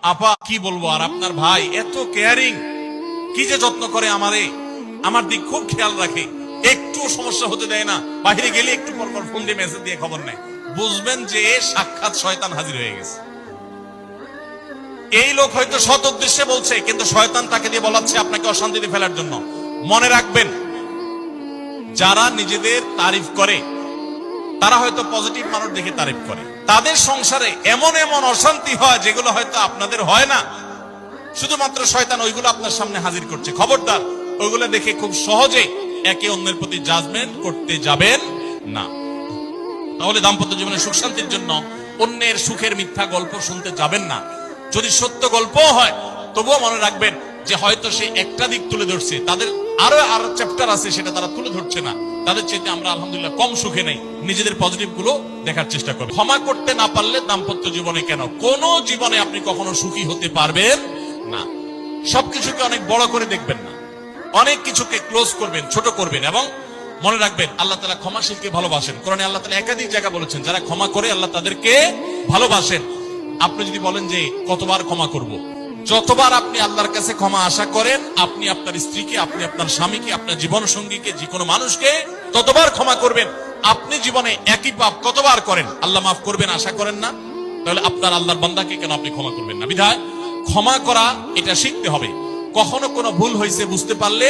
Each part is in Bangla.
আপা কি বলবো, আর আপনার ভাই এত কেয়ারিং, কি যে যত্ন করে আমারে, আমার দিক খুব খেয়াল রাখে, একটু সমস্যা হতে দেয় না। বাইরে গেলে একটু পর পর ফোন দিয়ে মেসেজ দিয়ে খবর নেয়। বুঝবেন যে সাক্ষাৎ শয়তান হাজির হয়ে গেছে। এই লোক হয়তো সৎ উদ্দেশ্যে বলছে, কিন্তু শয়তান তাকে দিয়ে বলাচ্ছে আপনাকে অশান্তিতে ফেলার জন্য। মনে রাখবেন, যারা নিজেদের তারিফ করে তারা হয়তো পজিটিভ মানুষ দেখে তারিফ করে, তাদের সংসারে এমন এমন অশান্তি হয় যেগুলো হয়তো আপনাদের হয় না। শুধুমাত্র শয়তান ওইগুলো আপনার সামনে হাজির করছে। খবরদার, ওইগুলো দেখে খুব সহজে একে অন্যের প্রতি জাজমেন্ট করতে যাবেন না। তাহলে দাম্পত্য জীবনে সুখ শান্তির জন্য অন্যের সুখের মিথ্যা গল্প শুনতে যাবেন না। যদি সত্য গল্প হয় তবুও মনে রাখবেন যে হয়তো সে একটা দিক তুলে ধরছে, তাদের আরো চ্যাপ্টার আছে সেটা তারা তুলে ধরছে না। তাদের চাইতে আমরা আলহামদুলিল্লাহ কম সুখে নেই। নিজেদের পজিটিভ গুলো দেখার চেষ্টা করবেন। ক্ষমা করতে না পারলে দাম্পত্য জীবনে কেন, কোন জীবনে আপনি কখনো সুখী হতে পারবেন না। সবকিছুকে অনেক বড় করে দেখবেন না, অনেক কিছুকে ক্লোজ করবেন, ছোট করবেন। এবং মনে রাখবেন, আল্লাহ তাআলা ক্ষমাশীলকে ভালোবাসেন। কোরআনে আল্লাহ তাআলা একাধিক জায়গা বলেছেন, যারা ক্ষমা করে আল্লাহ তাদেরকে ভালোবাসেন। আপনি যদি বলেন যে কতবার ক্ষমা করব, যতবার আপনি আল্লাহর কাছে ক্ষমা আশা করেন, আপনি আপনার স্ত্রীকে, আপনি আপনার স্বামীকে, আপনার জীবন সঙ্গীকে, যে কোনো মানুষকে ততবার ক্ষমা করবেন। আপনি জীবনে একই পাপ কতবার করেন, আল্লাহ মাফ করবেন আশা করেন না? তাহলে আপনার আল্লাহর বান্দাকে কেন আপনি ক্ষমা করবেন না? বিধায় ক্ষমা করা এটা শিখতে হবে। কখনো কোনো ভুল হয়েছে বুঝতে পারলে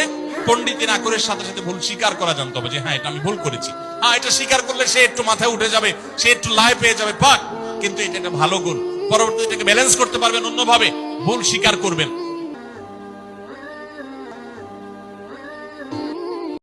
পণ্ডিতের আকরের সাথে সাথে ভুল স্বীকার করা জানতে হবে, যে হ্যাঁ এটা আমি ভুল করেছি। হ্যাঁ, এটা স্বীকার করলে সে একটু মাথায় উঠে যাবে, সে একটু লাই পেয়ে যাবে, পাক। কিন্তু এটা একটা ভালো গুণ। পরবর্তীতে এটাকে ব্যালেন্স করতে পারবেন অন্যভাবে। ভুল স্বীকার করবেন।